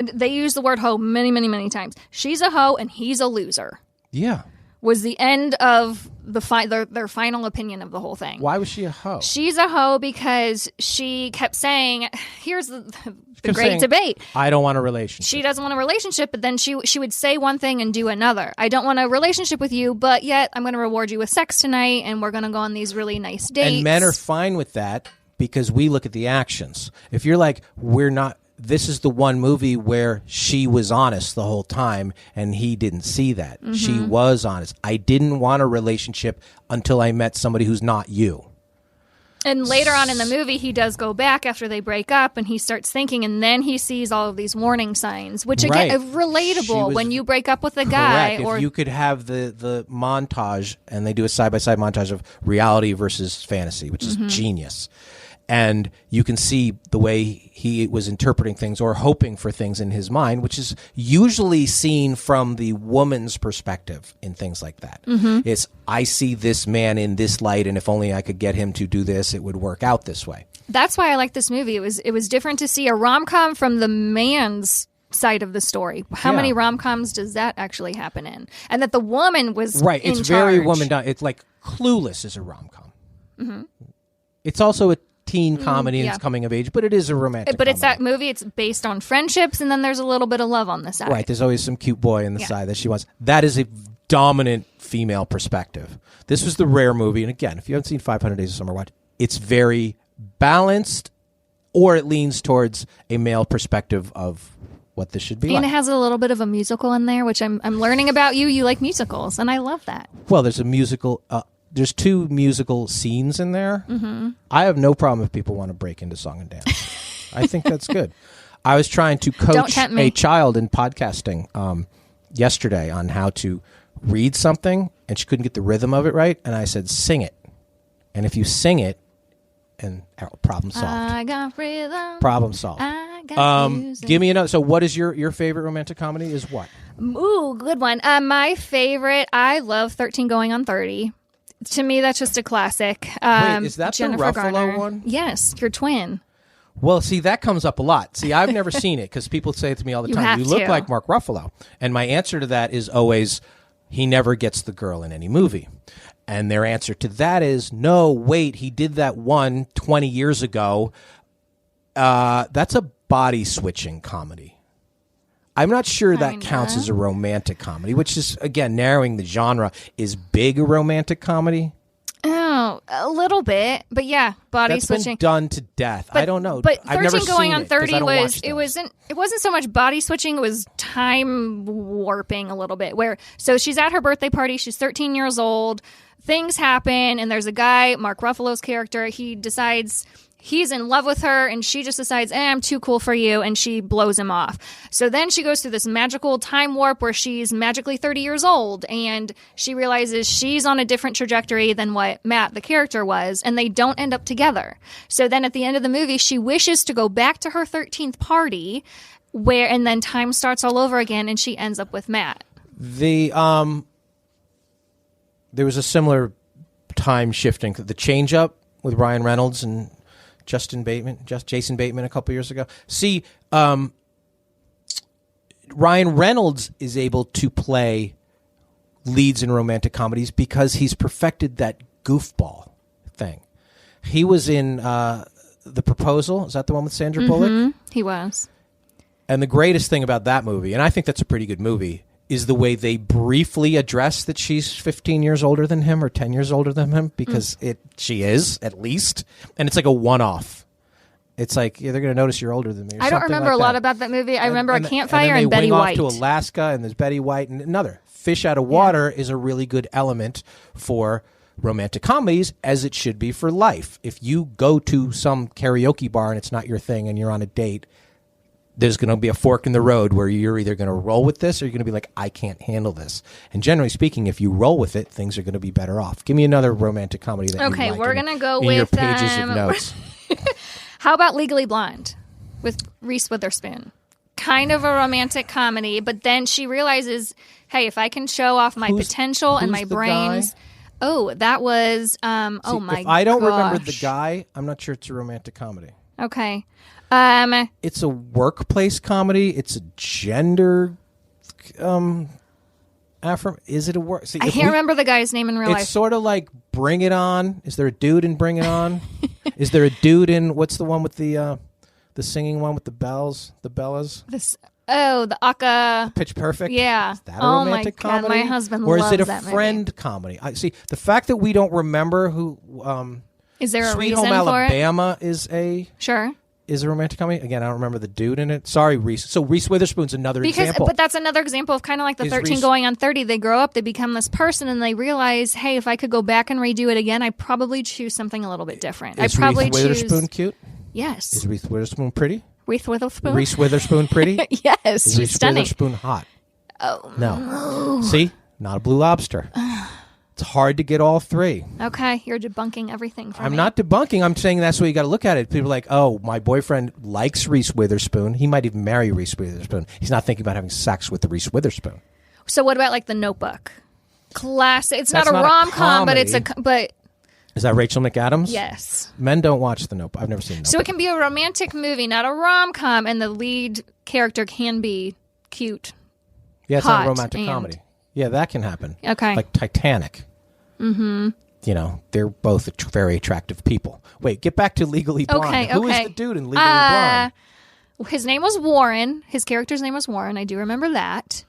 They use the word hoe many, many, many times. She's a hoe and he's a loser. Yeah. Was the end of their final opinion of the whole thing. Why was she a hoe? She's a hoe because she kept saying, here's the great debate. I don't want a relationship. She doesn't want a relationship, but then she would say one thing and do another. I don't want a relationship with you, but yet I'm going to reward you with sex tonight, and we're going to go on these really nice dates. And men are fine with that because we look at the actions. If you're like, this is the one movie where she was honest the whole time and he didn't see that. Mm-hmm. She was honest. I didn't want a relationship until I met somebody who's not you. And later on in the movie, he does go back after they break up and he starts thinking, and then he sees all of these warning signs, which again, are relatable when you break up with a guy. Correct. If you could have the montage, and they do a side-by-side montage of reality versus fantasy, which is genius. And you can see the way he was interpreting things or hoping for things in his mind, which is usually seen from the woman's perspective in things like that. Mm-hmm. It's, I see this man in this light, and if only I could get him to do this, it would work out this way. That's why I like this movie. It was different to see a rom-com from the man's side of the story. How many rom-coms does that actually happen in? And that the woman was right. It's very woman done. It's like Clueless is a rom-com. Mm-hmm. It's also a teen comedy and it's coming of age, but it is a romantic comedy. It's that movie. It's based on friendships, and then there's a little bit of love on the side. Right. There's always some cute boy on the side that she wants. That is a dominant female perspective. This was the rare movie, and again, if you haven't seen 500 Days of Summer, watch. It's very balanced, or it leans towards a male perspective of what this should be and like. It has a little bit of a musical in there, which I'm learning about you. You like musicals, and I love that. Well, there's a musical... there's 2 musical scenes in there. Mm-hmm. I have no problem if people want to break into song and dance. I think that's good. I was trying to coach a child in podcasting yesterday on how to read something, and she couldn't get the rhythm of it right. And I said, sing it. And if you sing it, and problem solved. I got rhythm. Problem solved. I got music. Give me another. So what is your favorite romantic comedy is what? Ooh, good one. My favorite, I love 13 Going on 30. To me, that's just a classic. Wait, is that Jennifer the Ruffalo Garner. one? Yes, your twin. Well, see, that comes up a lot. See, I've never seen it because people say it to me all the time. You look like Mark Ruffalo. And my answer to that is always, he never gets the girl in any movie. And their answer to that is, no, wait, he did that 20 years ago. That's a body switching comedy. I'm not sure that counts as a romantic comedy, which is, again, narrowing the genre. Is Big a romantic comedy? Oh, a little bit, but yeah, body That's switching. Been done to death. I don't know. But I've never 13 Going seen on 30 it wasn't so much body switching, it was time warping a little bit. So she's at her birthday party, she's 13 years old, things happen, and there's a guy, Mark Ruffalo's character, he decides he's in love with her, and she just decides, I'm too cool for you, and she blows him off. So then she goes through this magical time warp where she's magically 30 years old, and she realizes she's on a different trajectory than what Matt, the character, was, and they don't end up together. So then at the end of the movie, she wishes to go back to her 13th party, and then time starts all over again, and she ends up with Matt. There was a similar time shifting, the Change Up with Ryan Reynolds and Jason Bateman a couple years ago. See, Ryan Reynolds is able to play leads in romantic comedies because he's perfected that goofball thing. He was in The Proposal. Is that the one with Sandra Bullock? He was. And the greatest thing about that movie, and I think that's a pretty good movie, is the way they briefly address that she's 15 years older than him or 10 years older than him, because she is, at least. And it's like a one-off. It's like, they're going to notice you're older than me. I don't remember a lot about that movie. I remember a campfire and Betty White. Off to Alaska, and there's Betty White, and another. Fish Out of Water is a really good element for romantic comedies, as it should be for life. If you go to some karaoke bar and it's not your thing and you're on a date, there's going to be a fork in the road where you're either going to roll with this or you're going to be like, I can't handle this. And generally speaking, if you roll with it, things are going to be better off. Give me another romantic comedy that you like. Okay, we're going to go in with your pages of notes. How about Legally Blonde with Reese Witherspoon? Kind of a romantic comedy, but then she realizes, hey, if I can show off my potential and my brains. Guy? Oh, that was, See, oh my if I don't gosh. remember the guy, I'm not sure it's a romantic comedy. Okay. It's a workplace comedy. It's a gender is it a word? See, I can't remember the guy's name in real life. It's sort of like Bring It On. Is there a dude in Bring It On? Is there a dude in what's the one with the singing one with the bells, the bellas? The Aka. Pitch Perfect. Yeah. Is that a romantic comedy? God, my husband or loves is it a that friend movie. comedy? I see the fact that we don't remember who. Is there a Sweet reason Home for Alabama is a romantic comedy. Again, I don't remember the dude in it. Sorry, Reese. So Reese Witherspoon's another example. But that's another example of kind of like the 13 going on 30. They grow up, they become this person, and they realize, hey, if I could go back and redo it again, I'd probably choose something a little bit different. Is Reese Witherspoon cute? Yes. Is Reese Witherspoon pretty? Reese Witherspoon? Reese Witherspoon pretty? Yes, is she's Reese stunning. Witherspoon hot? Oh, no. See? Not a Blue Lobster. It's hard to get all three. Okay, you're debunking everything for me. I'm not debunking. I'm saying that's the way you got to look at it. People are like, oh, my boyfriend likes Reese Witherspoon. He might even marry Reese Witherspoon. He's not thinking about having sex with the Reese Witherspoon. So what about like The Notebook? Classic. It's not a rom-com, but it's but is that Rachel McAdams? Yes. Men don't watch The Notebook. I've never seen The Notebook. So it can be a romantic movie, not a rom-com, and the lead character can be cute. Yeah, it's not a romantic comedy. Yeah, that can happen. Okay. Like Titanic. Mm-hmm. You know, they're both very attractive people. Wait, get back to Legally Blonde. Okay. Who is the dude in Legally Blonde? His name was Warren. His character's name was Warren. I do remember that.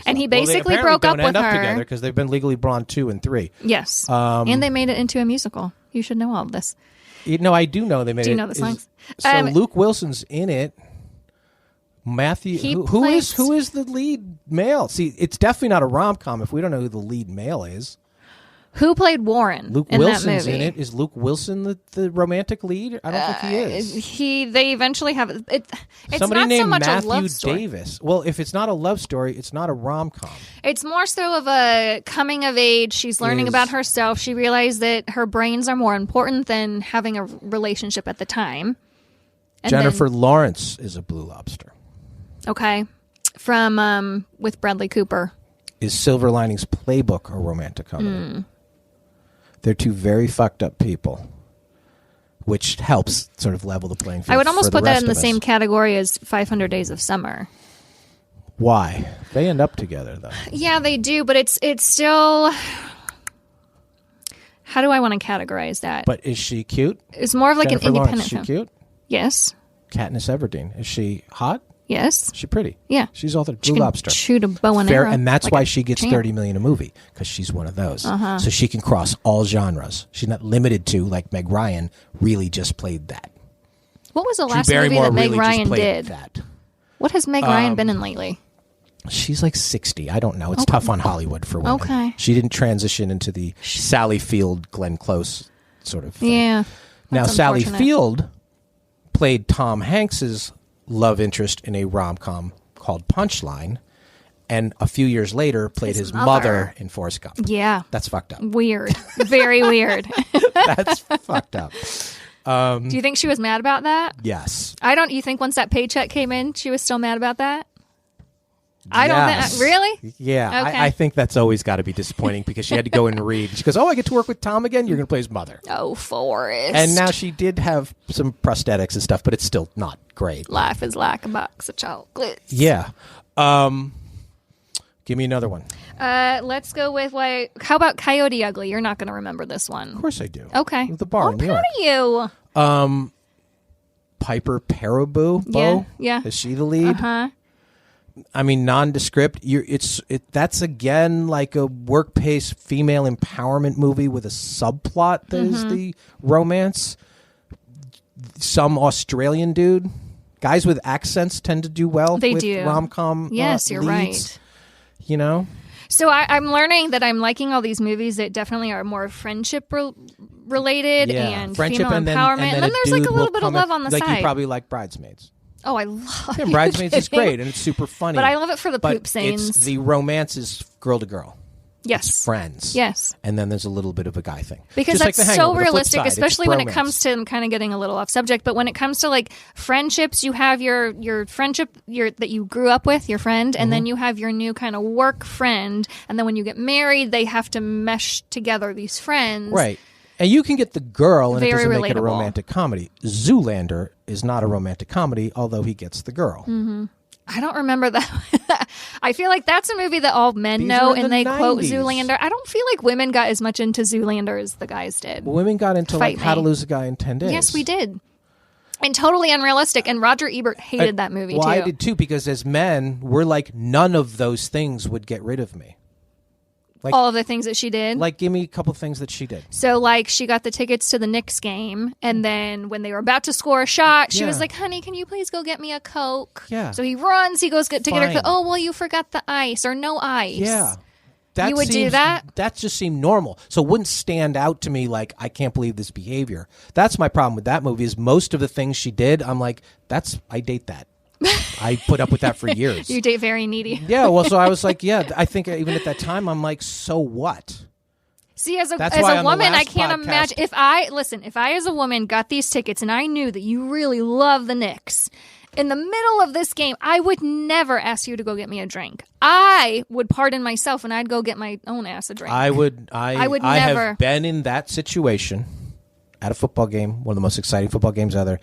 And he basically broke up with her. They don't end up together because they've been Legally Blonde 2 and 3. Yes. And they made it into a musical. You should know all of this. No, I do know they made it. Do you know the songs? So Luke Wilson's in it. Matthew, who is the lead male? See, it's definitely not a rom-com if we don't know who the lead male is. Who played Warren? Luke in Wilson's that movie? in it. Is Luke Wilson the romantic lead? I don't think he is. They eventually have it. It's somebody not named so much Matthew a love story. Davis. Well, if it's not a love story, it's not a rom-com. It's more so of a coming of age. She's learning about herself. She realized that her brains are more important than having a relationship at the time. And Jennifer Lawrence is a Blue Lobster. Okay. From with Bradley Cooper. Is Silver Linings Playbook a romantic comedy? They're two very fucked up people, which helps sort of level the playing field. I would almost put that in the us. same category as 500 Days of Summer. Why? They end up together, though. Yeah, they do, but it's still... How do I want to categorize that? But is she cute? It's more of like Jennifer an independent Lawrence, film. is she cute? Yes. Katniss Everdeen. Is she hot? Yes. Is she pretty? Yeah. She's all the She Blue can Lobster. shoot a bow and arrow. And that's like why she gets champ. $30 million a movie, because she's one of those. So she can cross all genres. She's not limited to, like Meg Ryan really just played that. What was the Drew last Barrymore movie that Meg really Ryan just played did? that. What has Meg Ryan been in lately? She's like 60. I don't know. It's tough on Hollywood for women. Okay. She didn't transition into the Sally Field, Glenn Close sort of thing. Yeah. Now, That's Sally unfortunate. Field played Tom Hanks's love interest in a rom-com called Punchline, and a few years later played his mother in Forrest Gump. Yeah. That's fucked up. Weird. Very weird. That's fucked up. Do you think she was mad about that? Yes. You think once that paycheck came in, she was still mad about that? I don't Yes. think. Really? Yeah. Okay. I think that's always got to be disappointing because she had to go and read. She goes, oh, I get to work with Tom again? You're going to play his mother. Oh, Forrest. And now she did have some prosthetics and stuff, but it's still not great. Life is like a box of chocolates. Yeah. Give me another one. Let's go with how about Coyote Ugly? You're not going to remember this one. Of course I do. Okay. The bar in New York. Proud of you. Piper Perabo. Yeah. Is she the lead? Uh-huh. I mean, nondescript. That's again like a workplace female empowerment movie with a subplot that is the romance. Some Australian dude. Guys with accents tend to do well. They with do. Rom-com. Yes, you're leads, right. You know. So I'm learning that I'm liking all these movies that definitely are more friendship related and friendship female empowerment. And then there's like a little bit of love on the side. side. You probably like Bridesmaids. Oh, I love Yeah, Bridesmaids is great and it's super funny. But I love it for the poop scenes. The romance is girl to girl. Yes. It's friends. Yes. And then there's a little bit of a guy thing. Because Just that's like The so Hangover, the flip realistic, side, it's especially when it bromance. comes to, I'm kind of getting a little off subject, but when it comes to like friendships, you have your friendship that you grew up with, your friend, and then you have your new kind of work friend. And then when you get married, they have to mesh together these friends. Right. And you can get the girl, and Very it doesn't relatable. make it a romantic comedy. Zoolander is not a romantic comedy, although he gets the girl. Mm-hmm. I don't remember that. I feel like that's a movie that all men know, and they 90s. quote Zoolander. I don't feel like women got as much into Zoolander as the guys did. Well, women got into like How to Lose a Guy in 10 Days. Yes, we did. And totally unrealistic. And Roger Ebert hated that movie, too. Well, I did, too, because as men, we're like, none of those things would get rid of me. Like, all of the things that she did. Like, give me a couple things that she did. So, like, she got the tickets to the Knicks game, and then when they were about to score a shot, she was like, honey, can you please go get me a Coke? Yeah. So he runs, he goes to get her Coke. Fine. Oh, well, you forgot the ice, or no ice. Yeah. You would do that? That just seemed normal. So it wouldn't stand out to me like, I can't believe this behavior. That's my problem with that movie is most of the things she did, I'm like, I date that. I put up with that for years. You date very needy. Yeah, well, so I was like, yeah, I think even at that time, I'm like, so what? See, as a on woman, the I last can't podcast- imagine. If I as a woman got these tickets and I knew that you really love the Knicks, in the middle of this game, I would never ask you to go get me a drink. I would pardon myself and I'd go get my own ass a drink. I would never. have been in that situation at a football game, one of the most exciting football games ever.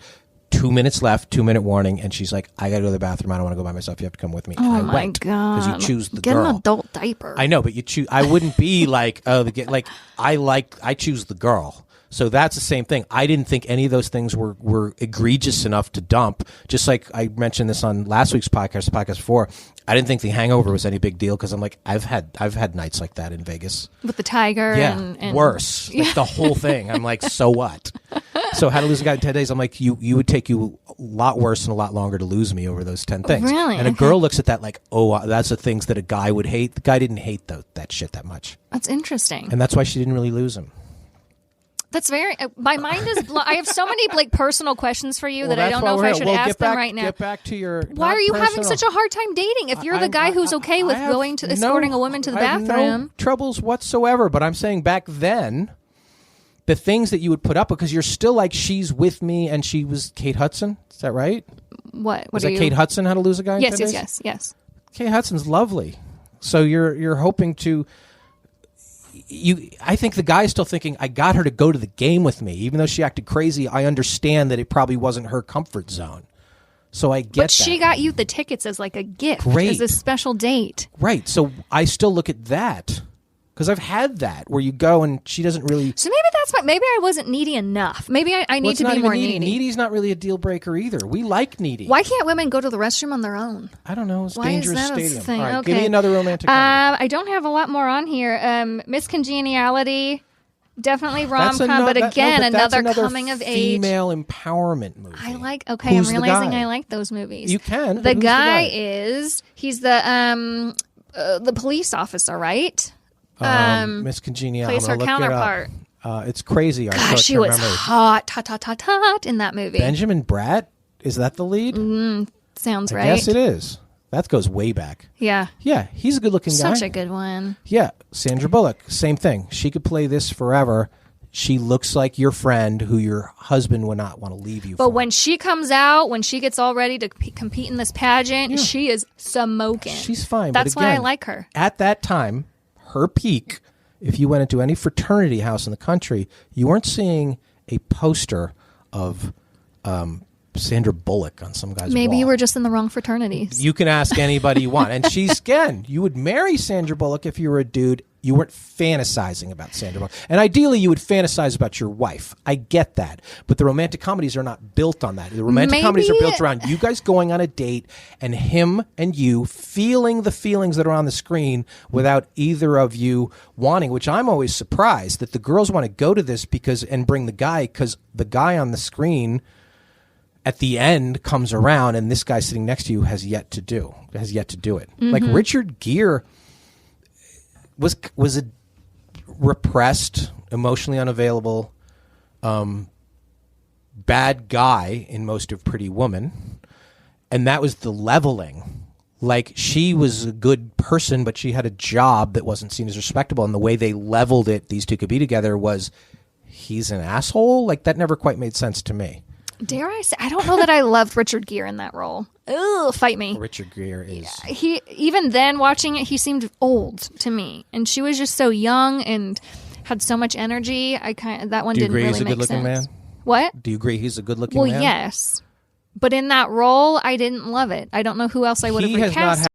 2 minutes left, 2-minute warning, and she's like, I gotta go to the bathroom. I don't want to go by myself. You have to come with me. Oh, and I my went, God. because you choose the Get girl. an adult diaper. I know, but you choose. I wouldn't be like, I choose the girl. So that's the same thing. I didn't think any of those things were egregious enough to dump. Just like I mentioned this on last week's podcast, the podcast before. I didn't think The Hangover was any big deal because I'm like, I've had nights like that in Vegas. With the tiger. Yeah, and worse. Like the whole thing. I'm like, so what? So How to Lose a Guy in 10 Days. I'm like, you would take you a lot worse and a lot longer to lose me over those 10 things. Really? And a girl looks at that like, oh, that's the things that a guy would hate. The guy didn't hate that shit that much. That's interesting. And that's why she didn't really lose him. That's very. My mind is. I have so many like personal questions for you that I don't know if I should ask them right now. Get back to your. Why are you having such a hard time dating? If you're the guy who's okay with going to escorting a woman to the bathroom, I have no troubles whatsoever. But I'm saying back then, the things that you would put up because you're still like she's with me and she was Kate Hudson. Is that right? What Was that Kate Hudson? How to Lose a Guy? Yes, yes. Kate Hudson's lovely. So you're hoping to. I think the guy's still thinking, I got her to go to the game with me. Even though she acted crazy, I understand that it probably wasn't her comfort zone. So I get that. But she got you the tickets as like a gift. Great. As a special date. Right. So I still look at that. Because I've had that where you go and she doesn't really. So maybe that's why. Maybe I wasn't needy enough. Maybe I need to be more needy. Needy's not really a deal breaker either. We like needy. Why can't women go to the restroom on their own? I don't know. It's Why dangerous is that stadium. a thing? All right, Okay. give me another romantic comedy. I don't have a lot more on here. Miss Congeniality, definitely That's rom-com, but again, that's another coming of age. Female empowerment movie. I like. Okay, Who's I'm the realizing guy? I like those movies. You can. The but who's guy is he's the police officer, right? Miss Congeniality. plays her counterpart. It's crazy. Gosh, she was hot in that movie. Benjamin Bratt? Is that the lead? Sounds right. Yes, it is. That goes way back. Yeah. Yeah, he's a good-looking guy. Such a good one. Yeah, Sandra Bullock, same thing. She could play this forever. She looks like your friend who your husband would not want to leave you for. But when she comes out, when she gets all ready to compete in this pageant, she is smoking. She's fine. That's but again, why I like her. At that time, her peak, if you went into any fraternity house in the country, you weren't seeing a poster of Sandra Bullock on some guy's Maybe wall. you were just in the wrong fraternities. You can ask anybody you want. And she's, again, you would marry Sandra Bullock if you were a dude. You weren't fantasizing about Sandra Bullock. And ideally, you would fantasize about your wife. I get that. But the romantic comedies are not built on that. The romantic comedies are built around you guys going on a date and him and you feeling the feelings that are on the screen without either of you wanting, which I'm always surprised that the girls want to go to this and bring the guy because the guy on the screen at the end comes around and this guy sitting next to you has yet to do it. Mm-hmm. Like Richard Gere was a repressed, emotionally unavailable, bad guy in most of Pretty Woman. And that was the leveling. Like, she was a good person, but she had a job that wasn't seen as respectable. And the way they leveled it, these two could be together, was he's an asshole? Like, that never quite made sense to me. Dare I say, I don't know that I loved Richard Gere in that role. Ugh, fight me. Richard Gere is... Even then, watching it, he seemed old to me. And she was just so young and had so much energy. That one Do you didn't agree really he's a make good-looking sense. man? What? Do you agree he's a good-looking Well, man? yes. But in that role, I didn't love it. I don't know who else I would have recast.